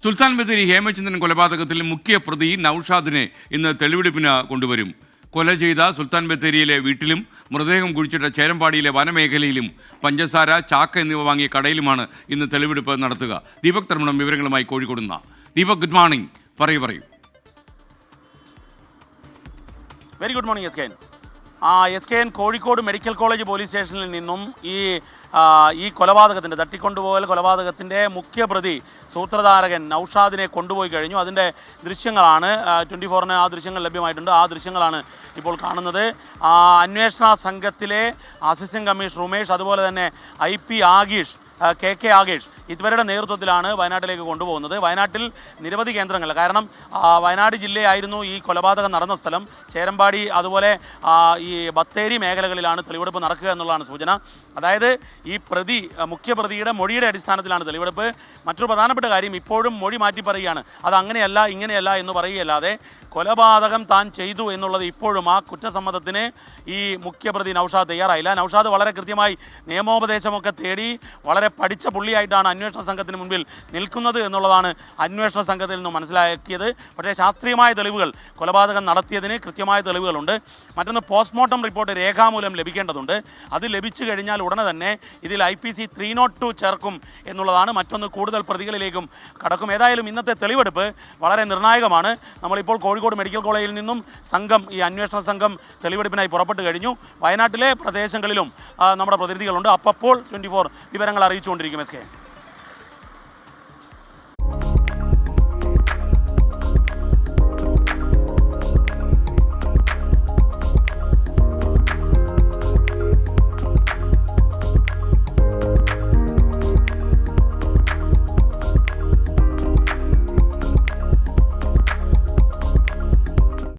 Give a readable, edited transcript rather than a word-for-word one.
സുൽത്താൻ ബത്തേരി ഹേമചന്ദ്രൻ കൊലപാതകത്തിൽ മുഖ്യ പ്രതി നൌഷാദിനെ ഇന്ന് തെളിവെടുപ്പിന് കൊണ്ടുവരും. കൊല ചെയ്ത സുൽത്താൻ ബത്തേരിയിലെ വീട്ടിലും മൃതദേഹം കുഴിച്ചിട്ട ചേരമ്പാടിയിലെ വനമേഖലയിലും പഞ്ചസാര, ചാക്ക് എന്നിവ വാങ്ങിയ കടയിലുമാണ് ഇന്ന് തെളിവെടുപ്പ് നടത്തുക. ദീപക് തർമ്മണം വിവരങ്ങളുമായി കോഴിക്കോട് നിന്ന്. Deepak, good morning. പറയൂ. Very good morning S K N. Kozhikode medical college police സ്റ്റേഷനിൽ നിന്നും ഈ കൊലപാതകത്തിൻ്റെ തട്ടിക്കൊണ്ടുപോകൽ കൊലപാതകത്തിൻ്റെ മുഖ്യപ്രതി സൂത്രധാരകൻ നൌഷാദിനെ കൊണ്ടുപോയി കഴിഞ്ഞു. അതിൻ്റെ ദൃശ്യങ്ങളാണ് 24-ന് ആ ദൃശ്യങ്ങൾ ലഭ്യമായിട്ടുണ്ട്. ആ ദൃശ്യങ്ങളാണ് ഇപ്പോൾ കാണുന്നത്. അന്വേഷണ സംഘത്തിലെ അസിസ്റ്റന്റ് കമ്മീഷണർ ഉമേഷ്, അതുപോലെ തന്നെ IP ആഗീഷ്, KK ആഗേഷ് ഇവരുടെ നേതൃത്വത്തിലാണ് വയനാട്ടിലേക്ക് കൊണ്ടുപോകുന്നത്. വയനാട്ടിൽ നിരവധി കേന്ദ്രങ്ങൾ, കാരണം വയനാട് ജില്ലയായിരുന്നു ഈ കൊലപാതകം നടന്ന സ്ഥലം. ചേരമ്പാടി അതുപോലെ ഈ ബത്തേരി മേഖലകളിലാണ് തെളിവെടുപ്പ് നടക്കുക എന്നുള്ളതാണ് സൂചന. അതായത് ഈ മുഖ്യപ്രതിയുടെ മൊഴിയുടെ അടിസ്ഥാനത്തിലാണ് തെളിവെടുപ്പ്. മറ്റൊരു പ്രധാനപ്പെട്ട കാര്യം, ഇപ്പോഴും മൊഴി മാറ്റി പറയുകയാണ്. അത് അങ്ങനെയല്ല ഇങ്ങനെയല്ല എന്ന് പറയുകയല്ലാതെ കൊലപാതകം താൻ ചെയ്തു എന്നുള്ളത് ഇപ്പോഴും ആ കുറ്റസമ്മതത്തിന് ഈ മുഖ്യപ്രതി നൌഷാദ് തയ്യാറായില്ല. നൌഷാദ് വളരെ കൃത്യമായി നിയമോപദേശമൊക്കെ തേടി വളരെ പഠിച്ച പുള്ളിയായിട്ടാണ് അന്വേഷണ സംഘത്തിന് മുൻപിൽ നിൽക്കുന്നത് എന്നുള്ളതാണ് അന്വേഷണ സംഘത്തിൽ നിന്നും മനസ്സിലാക്കിയത്. പക്ഷേ ശാസ്ത്രീയമായ തെളിവുകൾ, കൊലപാതകം നടത്തിയതിന് കൃത്യമായ തെളിവുകളുണ്ട്. മറ്റൊന്ന്, പോസ്റ്റ്മോർട്ടം റിപ്പോർട്ട് രേഖാമൂലം ലഭിക്കേണ്ടതുണ്ട്. അത് ലഭിച്ചു കഴിഞ്ഞാൽ ഉടനെ തന്നെ ഇതിൽ IPC 302 ചേർക്കും എന്നുള്ളതാണ്. മറ്റൊന്ന്, കൂടുതൽ പ്രതികളിലേക്കും കടക്കും. ഏതായാലും ഇന്നത്തെ തെളിവെടുപ്പ് വളരെ നിർണായകമാണ്. നമ്മളിപ്പോൾ കോഴിക്കോട് മെഡിക്കൽ കോളേജിൽ നിന്നും ഈ അന്വേഷണ സംഘം തെളിവെടുപ്പിനായി പുറപ്പെട്ടു കഴിഞ്ഞു. വയനാട്ടിലെ പ്രദേശങ്ങളിലും നമ്മുടെ പ്രതിനിധികളുണ്ട്. അപ്പോൾ 24 വിവരങ്ങൾ അറിയിച്ചുകൊണ്ടിരിക്കും.